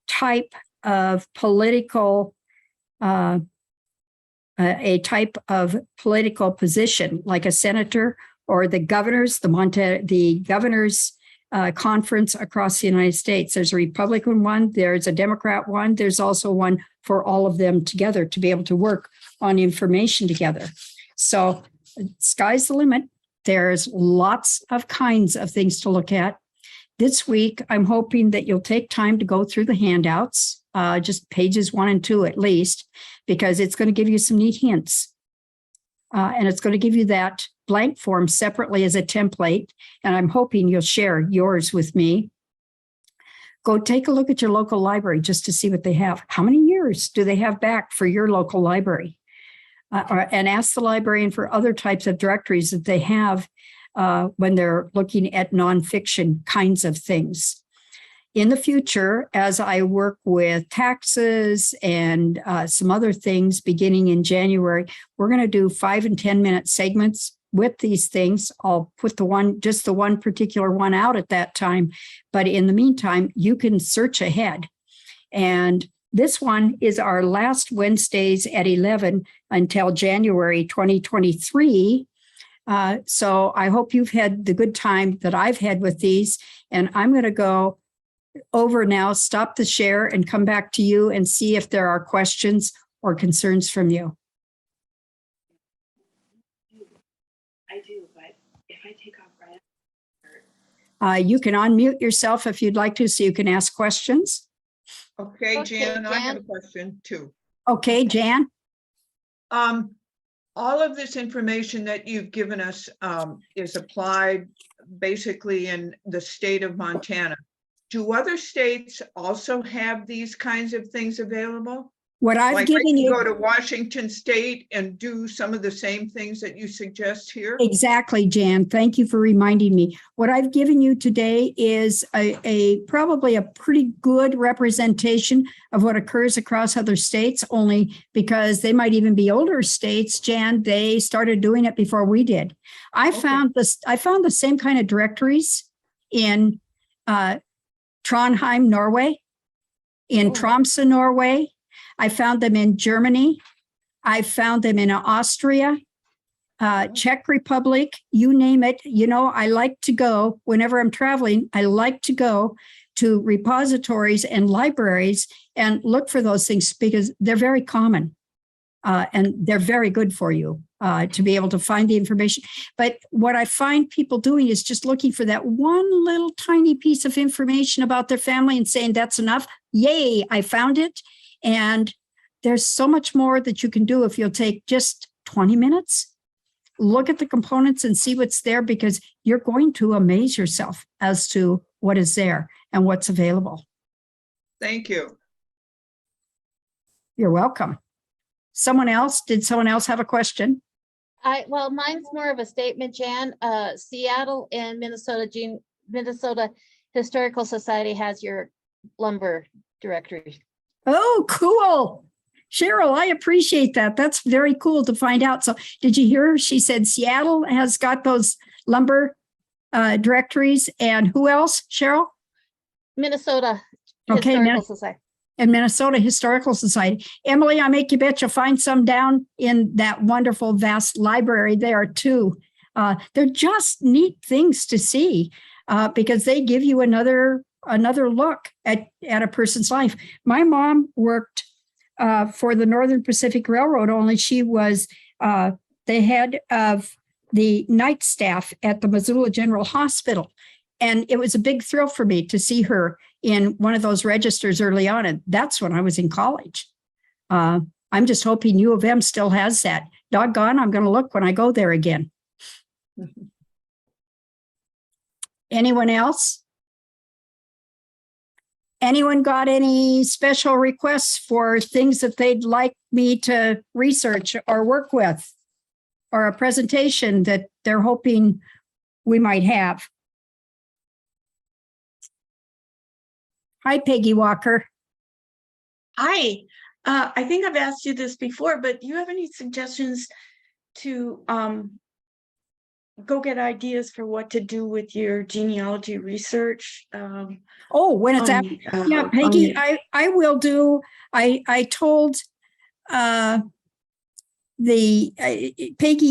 type of political position, like a senator or the governors, the governors conference across the United States. There's a Republican one, there's a Democrat one, there's also one for all of them together to be able to work on information together. So sky's the limit. There's lots of kinds of things to look at. This week, I'm hoping that you'll take time to go through the handouts, just pages 1 and 2 at least, because it's going to give you some neat hints. And it's going to give you that blank form separately as a template. And I'm hoping you'll share yours with me. Go take a look at your local library just to see what they have. How many years do they have back for your local library? And ask the librarian for other types of directories that they have when they're looking at nonfiction kinds of things. In the future, as I work with taxes and some other things beginning in January, we're going to do 5 and 10 minute segments with these things. I'll put the one particular one out at that time. But in the meantime, you can search ahead and this one is our last Wednesdays at 11 until January 2023. So I hope you've had the good time that I've had with these. And I'm going to go over now, stop the share and come back to you and see if there are questions or concerns from you. I do, but if I take off right you can unmute yourself if you'd like to, so you can ask questions. Okay, Jan, I have a question too. Okay, Jan. All of this information that you've given us is applied basically in the state of Montana. Do other states also have these kinds of things available? What I've Like given you, go to Washington State and do some of the same things that you suggest here? exactly, Jan. Thank you for reminding me. What I've given you today is probably a pretty good representation of what occurs across other states, only because they might even be older states, Jan. They started doing it before we did. I found the same kind of directories in Trondheim, Norway, in Tromsø, Norway. I found them in Germany. I found them in Austria, Czech Republic, you name it. You know, I like to go, whenever I'm traveling, I like to go to repositories and libraries and look for those things because they're very common and they're very good for you to be able to find the information. But what I find people doing is just looking for that one little tiny piece of information about their family and saying, that's enough. Yay, I found it. And there's so much more that you can do if you'll take just 20 minutes, look at the components and see what's there, because you're going to amaze yourself as to what is there and what's available. Thank you. You're welcome. Someone else? Did someone else have a question? Well, mine's more of a statement, Jan. Seattle and Minnesota Historical Society has your lumber directory. Oh, cool. Cheryl, I appreciate that. That's very cool to find out. So did you hear her? She said Seattle has got those lumber directories. And who else, Cheryl? Minnesota Okay, Historical Society. And Minnesota Historical Society. Emily, I make you bet you'll find some down in that wonderful, vast library there too. They're just neat things to see because they give you another look at a person's life. My mom worked for the Northern Pacific Railroad, only she was the head of the night staff at the Missoula General Hospital. And it was a big thrill for me to see her in one of those registers early on. And that's when I was in college. I'm just hoping U of M still has that. Doggone, I'm going to look when I go there again. Anyone else? Anyone got any special requests for things that they'd like me to research or work with, or a presentation that they're hoping we might have? Hi, Peggy Walker. Hi, I think I've asked you this before, but do you have any suggestions to go get ideas for what to do with your genealogy research? Oh, when it's after, yeah, Peggy, I will do. I told Peggy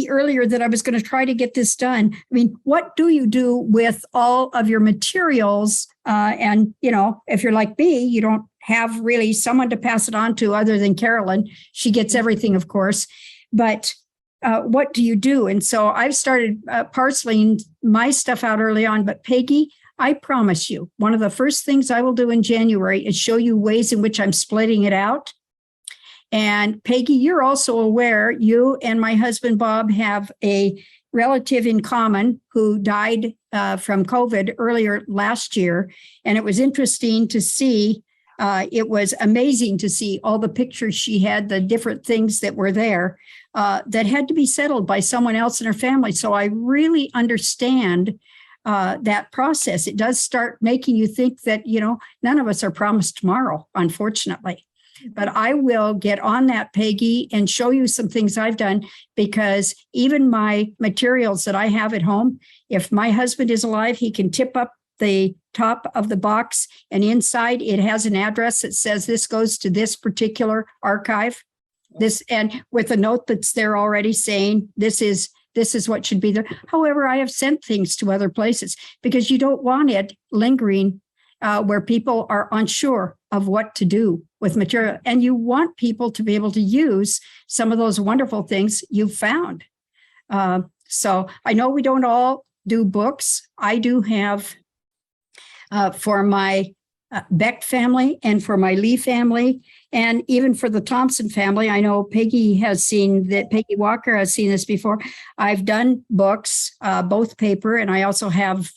earlier that I was going to try to get this done. I mean, what do you do with all of your materials? And, you know, if you're like me, you don't have really someone to pass it on to other than Carolyn. She gets everything, of course. But what do you do? And so I've started parceling my stuff out early on. But Peggy, I promise you, one of the first things I will do in January is show you ways in which I'm splitting it out. And Peggy, you're also aware, you and my husband, Bob, have a relative in common who died from COVID earlier last year. And it was interesting to see, it was amazing to see all the pictures she had, the different things that were there that had to be settled by someone else in her family. So I really understand that process. It does start making you think that, you know, none of us are promised tomorrow, unfortunately. But I will get on that, Peggy, and show you some things I've done, because even my materials that I have at home, if my husband is alive, he can tip up the top of the box, and inside it has an address that says this goes to this particular archive. This, and with a note that's there already saying this is what should be there. However, I have sent things to other places because you don't want it lingering where people are unsure of what to do with material. And you want people to be able to use some of those wonderful things you've found. So I know we don't all do books. I do have for my Beck family and for my Lee family, and even for the Thomson family. I know Peggy Walker has seen this before. I've done books, both paper, and I also have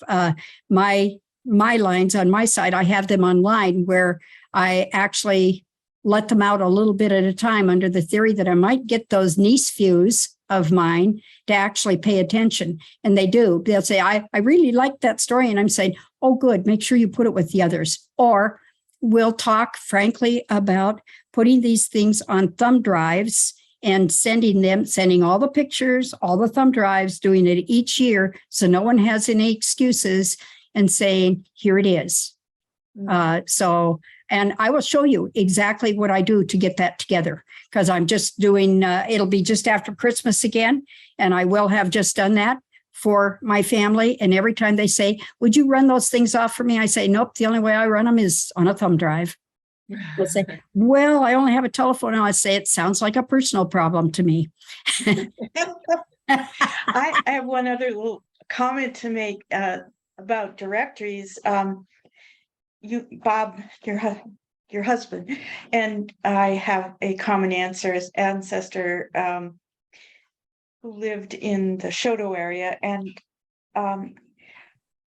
my lines on my side. I have them online where I actually let them out a little bit at a time under the theory that I might get those niece fews of mine to actually pay attention. And they do. They'll say, I really like that story. And I'm saying, oh, good, make sure you put it with the others. Or we'll talk frankly about putting these things on thumb drives and sending all the pictures, all the thumb drives, doing it each year. So no one has any excuses and saying, here it is. And I will show you exactly what I do to get that together, because I'm just doing, it'll be just after Christmas again. And I will have just done that for my family. And every time they say, would you run those things off for me? I say, nope, the only way I run them is on a thumb drive. They'll say, well, I only have a telephone. And I say, it sounds like a personal problem to me. I have one other little comment to make about directories. You, Bob, your husband, and I have a common ancestor who lived in the Shoto area, and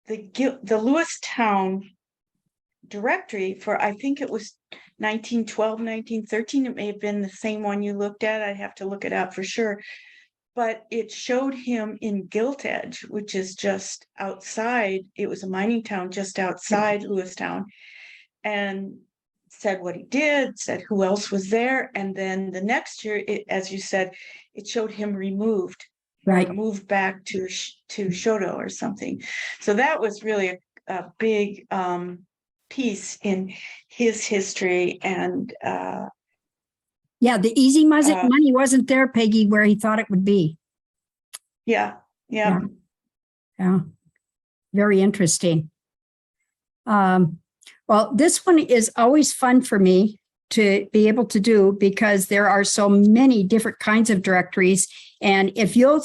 the Lewistown directory for, I think it was 1912, 1913. It may have been the same one you looked at. I'd have to look it up for sure. But it showed him in Gilt Edge, which is just outside. It was a mining town just outside Lewistown, and said what he did, said who else was there. And then the next year, as you said, it showed him removed, Right. moved back to Shoto or something. So that was really a big piece in his history. And yeah, the easy money wasn't there, Peggy, where he thought it would be. Yeah. Yeah. Very interesting. Well, this one is always fun for me to be able to do because there are so many different kinds of directories. And if you'll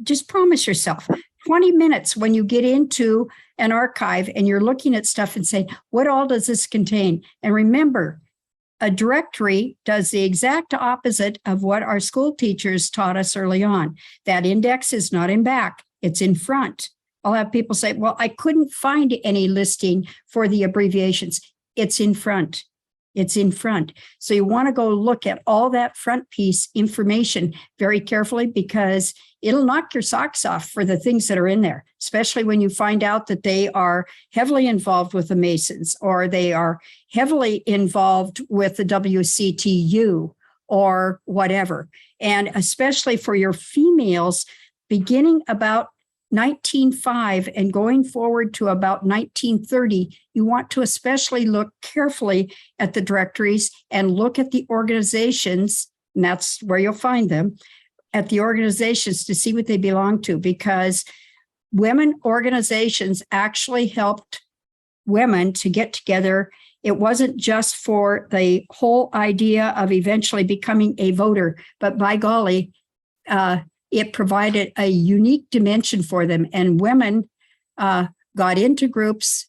just promise yourself 20 minutes when you get into an archive and you're looking at stuff and saying, what all does this contain? And remember, a directory does the exact opposite of what our school teachers taught us early on. That index is not in back, it's in front. I'll have people say, well, I couldn't find any listing for the abbreviations. It's in front. It's in front. So you want to go look at all that front piece information very carefully, because it'll knock your socks off for the things that are in there, especially when you find out that they are heavily involved with the Masons, or they are heavily involved with the WCTU or whatever. And especially for your females, beginning about 1905 and going forward to about 1930, you want to especially look carefully at the directories and look at the organizations, and that's where you'll find them, at the organizations to see what they belong to, because women organizations actually helped women to get together. It wasn't just for the whole idea of eventually becoming a voter, but by golly, it provided a unique dimension for them. And women got into groups,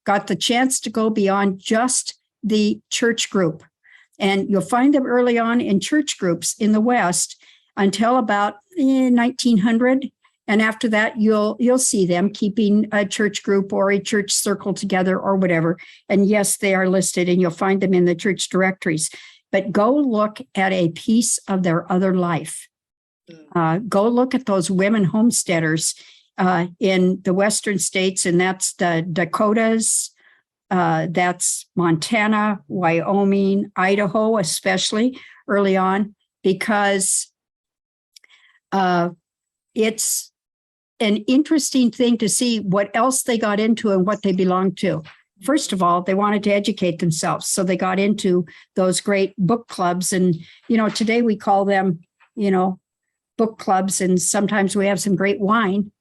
got the chance to go beyond just the church group. And you'll find them early on in church groups in the West until about 1900. And after that, you'll see them keeping a church group or a church circle together or whatever. And yes, they are listed, and you'll find them in the church directories. But go look at a piece of their other life. Go look at those women homesteaders in the Western states, and that's the Dakotas, that's Montana, Wyoming, Idaho, especially early on, because it's an interesting thing to see what else they got into and what they belonged to. First of all, they wanted to educate themselves. So they got into those great book clubs. And, today we call them, book clubs. And sometimes we have some great wine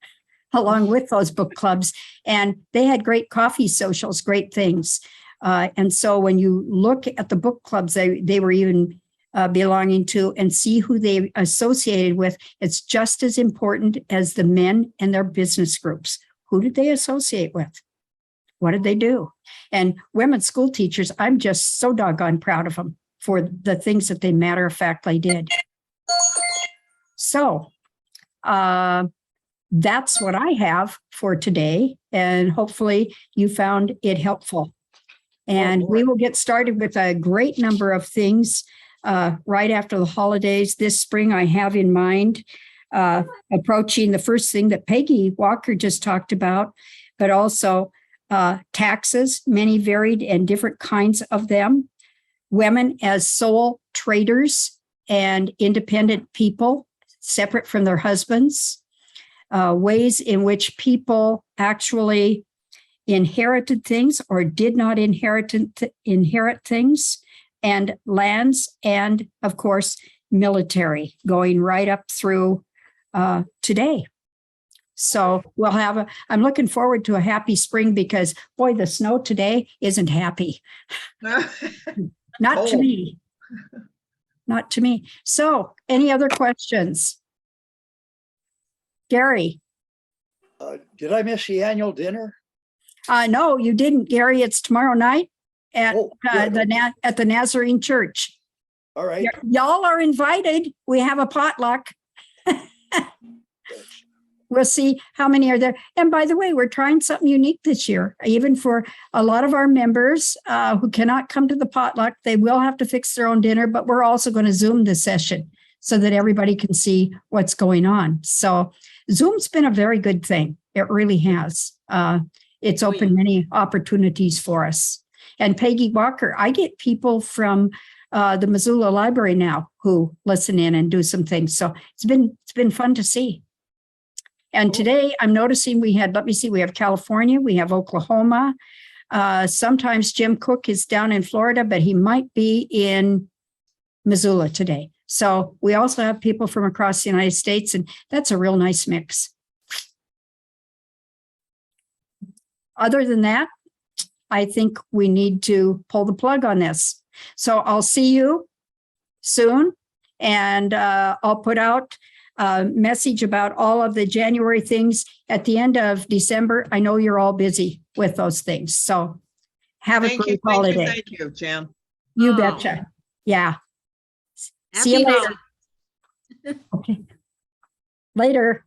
along with those book clubs. And they had great coffee socials, great things. And so when you look at the book clubs they were even belonging to and see who they associated with, it's just as important as the men and their business groups. Who did they associate with? What did they do? And women school teachers, I'm just so doggone proud of them for the things that they matter-of-factly did. So that's what I have for today. And hopefully you found it helpful. And we will get started with a great number of things right after the holidays. This spring, I have in mind approaching the first thing that Peggy Walker just talked about, but also taxes, many varied and different kinds of them, women as sole traders and independent people separate from their husbands, ways in which people actually inherited things or did not inherit things, and lands, and of course, military, going right up through today. So I'm looking forward to a happy spring because, boy, the snow today isn't happy. Not to me. Not to me. So any other questions? Gary? Did I miss the annual dinner? No, you didn't, Gary. It's tomorrow night at Good. at the Nazarene Church. All right. Y'all are invited. We have a potluck. We'll see how many are there. And by the way, we're trying something unique this year, even for a lot of our members who cannot come to the potluck. They will have to fix their own dinner, but we're also going to Zoom this session so that everybody can see what's going on. So Zoom's been a very good thing. It really has. It's opened many opportunities for us. And Peggy Walker, I get people from the Missoula Library now who listen in and do some things. So it's been fun to see. And today I'm noticing we have California, we have Oklahoma. Sometimes Jim Cook is down in Florida, but he might be in Missoula today. So we also have people from across the United States, and that's a real nice mix. Other than that, I think we need to pull the plug on this. So I'll see you soon, and I'll put out a message about all of the January things at the end of December. I know you're all busy with those things. So have a great holiday. Thank you, Jan. You betcha. Yeah. See you later. Okay. Later.